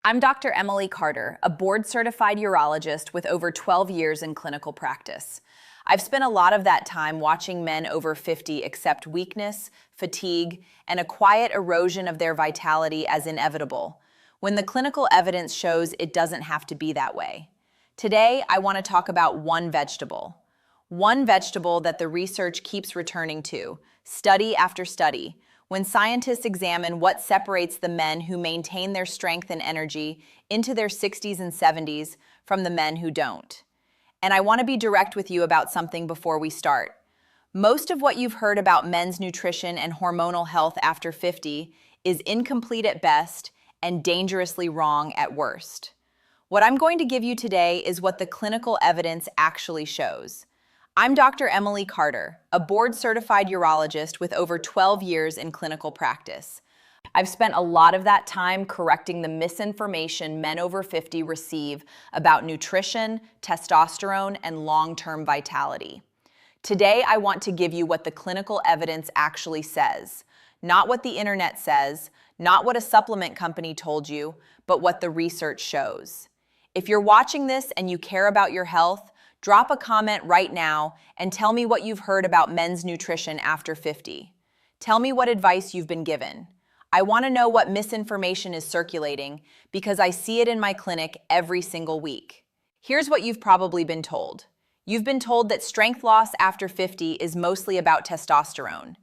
I'm Dr. Emily Carter, a board-certified urologist with over 12 years in clinical practice. I've spent a lot of that time watching men over 50 accept weakness, fatigue, and a quiet erosion of their vitality as inevitable, when the clinical evidence shows it doesn't have to be that way. Today, I want to talk about one vegetable that the research keeps returning to, study after study, when scientists examine what separates the men who maintain their strength and energy into their 60s and 70s from the men who don't. And I want to be direct with you about something before we start. Most of what you've heard about men's nutrition and hormonal health after 50 is incomplete at best and dangerously wrong at worst. What I'm going to give you today is what the clinical evidence actually shows. I'm Dr. Emily Carter, a board-certified urologist with over 12 years in clinical practice. I've spent a lot of that time correcting the misinformation men over 50 receive about nutrition, testosterone, and long-term vitality. Today, I want to give you what the clinical evidence actually says, not what the internet says, not what a supplement company told you, but what the research shows. If you're watching this and you care about your health, drop a comment right now and tell me what you've heard about men's nutrition after 50. Tell me what advice you've been given. I want to know what misinformation is circulating because I see it in my clinic every single week. Here's what you've probably been told. You've been told that strength loss after 50 is mostly about testosterone.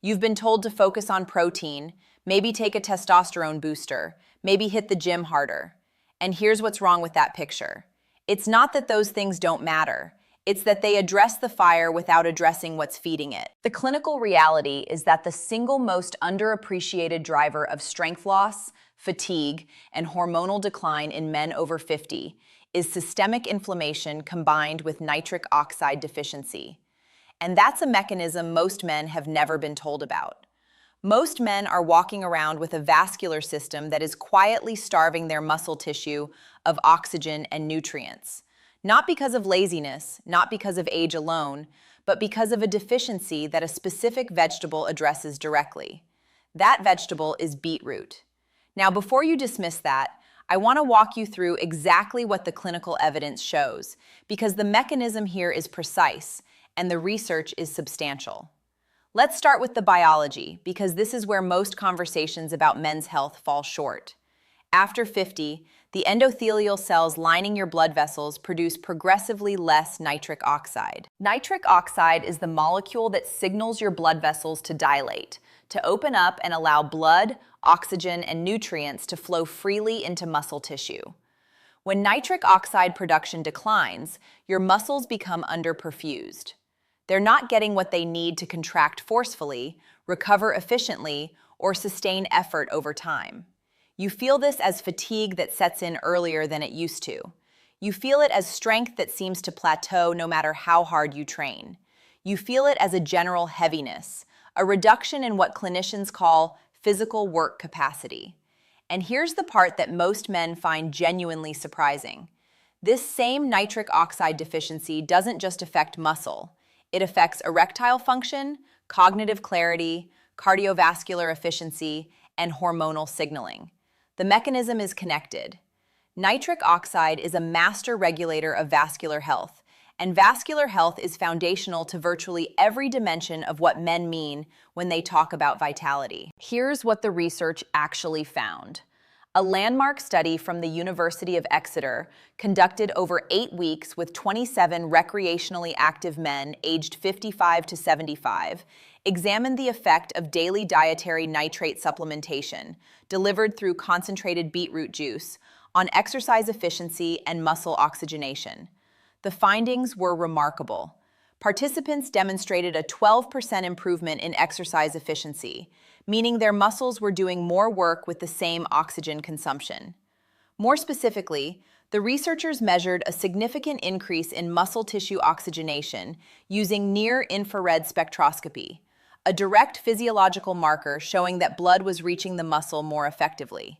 You've been told to focus on protein, maybe take a testosterone booster, maybe hit the gym harder. And here's what's wrong with that picture. It's not that those things don't matter. It's that they address the fire without addressing what's feeding it. The clinical reality is that the single most underappreciated driver of strength loss, fatigue, and hormonal decline in men over 50 is systemic inflammation combined with nitric oxide deficiency. And that's a mechanism most men have never been told about. Most men are walking around with a vascular system that is quietly starving their muscle tissue of oxygen and nutrients. Not because of laziness, not because of age alone, but because of a deficiency that a specific vegetable addresses directly. That vegetable is beetroot. Now, before you dismiss that, I want to walk you through exactly what the clinical evidence shows, because the mechanism here is precise and the research is substantial. Let's start with the biology, because this is where most conversations about men's health fall short. After 50, the endothelial cells lining your blood vessels produce progressively less nitric oxide. Nitric oxide is the molecule that signals your blood vessels to dilate, to open up and allow blood, oxygen, and nutrients to flow freely into muscle tissue. When nitric oxide production declines, your muscles become underperfused. They're not getting what they need to contract forcefully, recover efficiently, or sustain effort over time. You feel this as fatigue that sets in earlier than it used to. You feel it as strength that seems to plateau no matter how hard you train. You feel it as a general heaviness, a reduction in what clinicians call physical work capacity. And here's the part that most men find genuinely surprising. This same nitric oxide deficiency doesn't just affect muscle. It affects erectile function, cognitive clarity, cardiovascular efficiency, and hormonal signaling. The mechanism is connected. Nitric oxide is a master regulator of vascular health, and vascular health is foundational to virtually every dimension of what men mean when they talk about vitality. Here's what the research actually found. A landmark study from the University of Exeter, conducted over 8 weeks with 27 recreationally active men aged 55 to 75, examined the effect of daily dietary nitrate supplementation, delivered through concentrated beetroot juice, on exercise efficiency and muscle oxygenation. The findings were remarkable. Participants demonstrated a 12% improvement in exercise efficiency, meaning their muscles were doing more work with the same oxygen consumption. More specifically, the researchers measured a significant increase in muscle tissue oxygenation using near-infrared spectroscopy, a direct physiological marker showing that blood was reaching the muscle more effectively.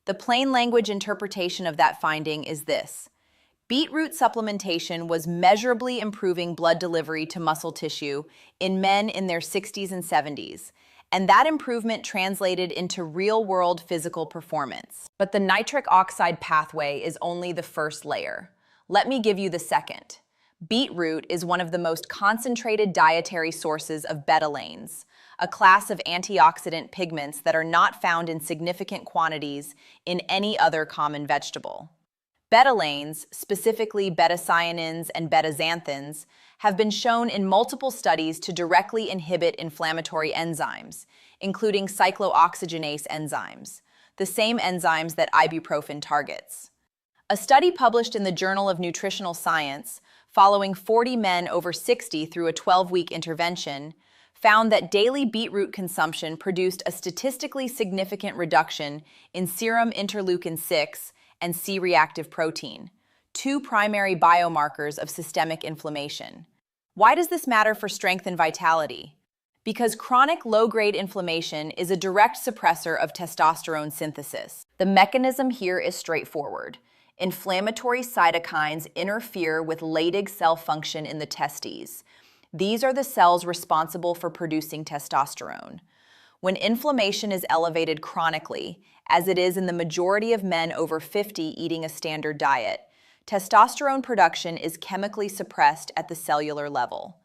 The plain language interpretation of that finding is this: beetroot supplementation was measurably improving blood delivery to muscle tissue in men in their 60s and 70s, and that improvement translated into real-world physical performance. But the nitric oxide pathway is only the first layer. Let me give you the second. Beetroot is one of the most concentrated dietary sources of betalains, a class of antioxidant pigments that are not found in significant quantities in any other common vegetable. Betalains, specifically beta-cyanins and beta-xanthins, have been shown in multiple studies to directly inhibit inflammatory enzymes, including cyclooxygenase enzymes, the same enzymes that ibuprofen targets. A study published in the Journal of Nutritional Science, following 40 men over 60 through a 12-week intervention, found that daily beetroot consumption produced a statistically significant reduction in serum interleukin-6 and C-reactive protein, two primary biomarkers of systemic inflammation. Why does this matter for strength and vitality? Because chronic low-grade inflammation is a direct suppressor of testosterone synthesis. The mechanism here is straightforward. Inflammatory cytokines interfere with Leydig cell function in the testes. These are the cells responsible for producing testosterone. When inflammation is elevated chronically, as it is in the majority of men over 50 eating a standard diet, testosterone production is chemically suppressed at the cellular level.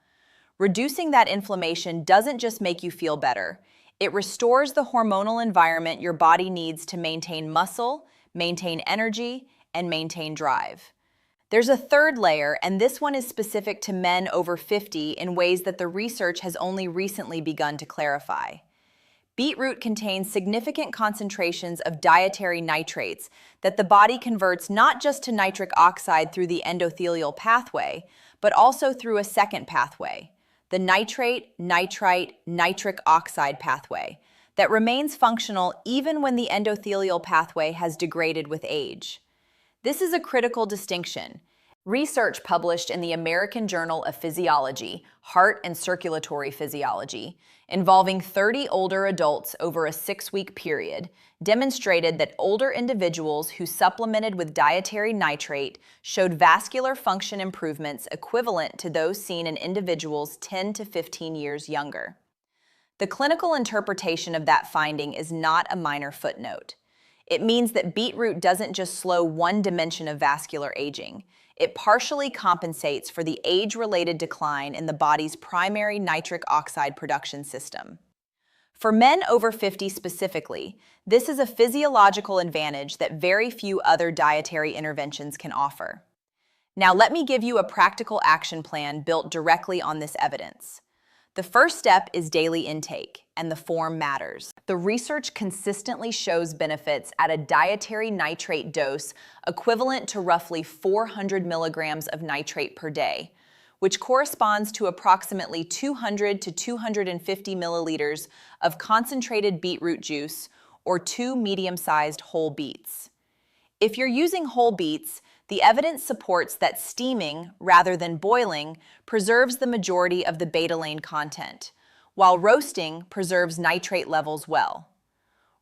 Reducing that inflammation doesn't just make you feel better. It restores the hormonal environment your body needs to maintain muscle, maintain energy, and maintain drive. There's a third layer, and this one is specific to men over 50 in ways that the research has only recently begun to clarify. Beetroot contains significant concentrations of dietary nitrates that the body converts not just to nitric oxide through the endothelial pathway, but also through a second pathway, the nitrite-nitric oxide pathway, that remains functional even when the endothelial pathway has degraded with age. This is a critical distinction. Research published in the American Journal of Physiology, Heart and Circulatory Physiology, involving 30 older adults over a 6-week period, demonstrated that older individuals who supplemented with dietary nitrate showed vascular function improvements equivalent to those seen in individuals 10 to 15 years younger. The clinical interpretation of that finding is not a minor footnote. It means that beetroot doesn't just slow one dimension of vascular aging. It partially compensates for the age-related decline in the body's primary nitric oxide production system. For men over 50 specifically, this is a physiological advantage that very few other dietary interventions can offer. Now let me give you a practical action plan built directly on this evidence. The first step is daily intake, and the form matters. The research consistently shows benefits at a dietary nitrate dose equivalent to roughly 400 milligrams of nitrate per day, which corresponds to approximately 200 to 250 milliliters of concentrated beetroot juice or 2 medium-sized whole beets. If you're using whole beets, the evidence supports that steaming, rather than boiling, preserves the majority of the betalain content, while roasting preserves nitrate levels well.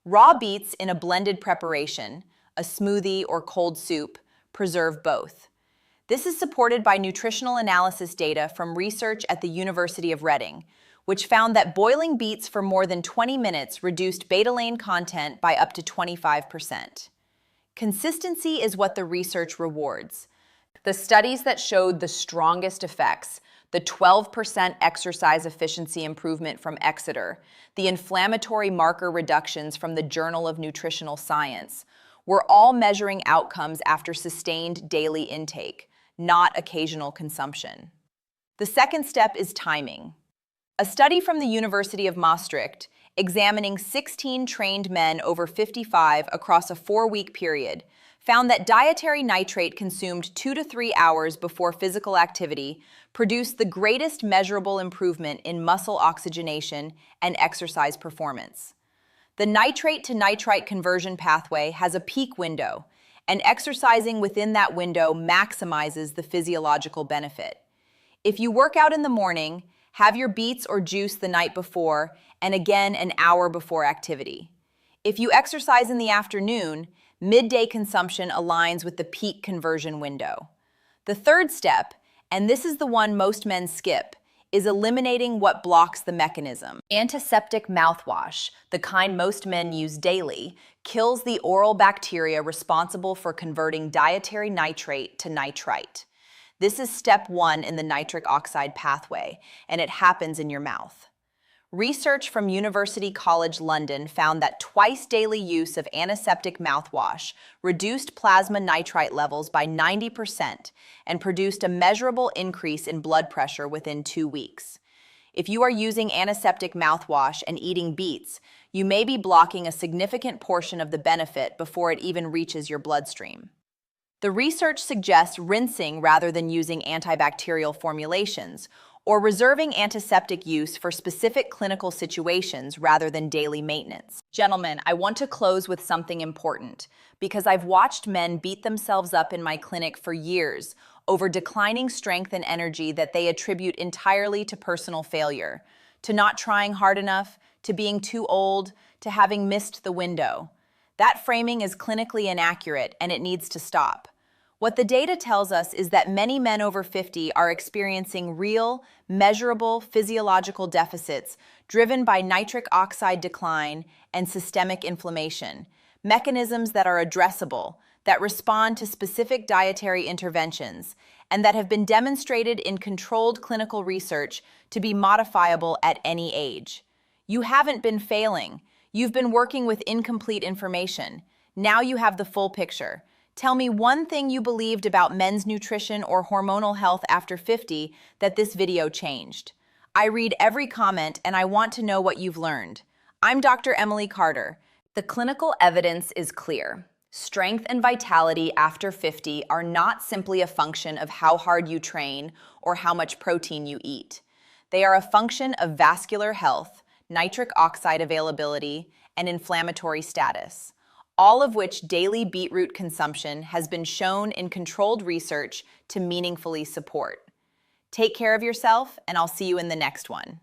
Raw beets in a blended preparation, a smoothie or cold soup, preserve both. This is supported by nutritional analysis data from research at the University of Reading, which found that boiling beets for more than 20 minutes reduced betalain content by up to 25%. Consistency is what the research rewards. The studies that showed the strongest effects, the 12% exercise efficiency improvement from Exeter, the inflammatory marker reductions from the Journal of Nutritional Science, were all measuring outcomes after sustained daily intake, not occasional consumption. The second step is timing. A study from the University of Maastricht, examining 16 trained men over 55 across a 4-week period, found that dietary nitrate consumed 2 to 3 hours before physical activity produced the greatest measurable improvement in muscle oxygenation and exercise performance. The nitrate to nitrite conversion pathway has a peak window, and exercising within that window maximizes the physiological benefit. If you work out in the morning, have your beets or juice the night before, and again an hour before activity. If you exercise in the afternoon, midday consumption aligns with the peak conversion window. The third step, and this is the one most men skip, is eliminating what blocks the mechanism. Antiseptic mouthwash, the kind most men use daily, kills the oral bacteria responsible for converting dietary nitrate to nitrite. This is step 1 in the nitric oxide pathway, and it happens in your mouth. Research from University College London found that twice-daily use of antiseptic mouthwash reduced plasma nitrite levels by 90% and produced a measurable increase in blood pressure within 2 weeks. If you are using antiseptic mouthwash and eating beets, you may be blocking a significant portion of the benefit before it even reaches your bloodstream. The research suggests rinsing rather than using antibacterial formulations, or reserving antiseptic use for specific clinical situations rather than daily maintenance. Gentlemen, I want to close with something important, because I've watched men beat themselves up in my clinic for years over declining strength and energy that they attribute entirely to personal failure, to not trying hard enough, to being too old, to having missed the window. That framing is clinically inaccurate, and it needs to stop. What the data tells us is that many men over 50 are experiencing real, measurable physiological deficits driven by nitric oxide decline and systemic inflammation, mechanisms that are addressable, that respond to specific dietary interventions, and that have been demonstrated in controlled clinical research to be modifiable at any age. You haven't been failing. You've been working with incomplete information. Now you have the full picture. Tell me one thing you believed about men's nutrition or hormonal health after 50 that this video changed. I read every comment and I want to know what you've learned. I'm Dr. Emily Carter. The clinical evidence is clear. Strength and vitality after 50 are not simply a function of how hard you train or how much protein you eat. They are a function of vascular health, nitric oxide availability, and inflammatory status, all of which daily beetroot consumption has been shown in controlled research to meaningfully support. Take care of yourself, and I'll see you in the next one.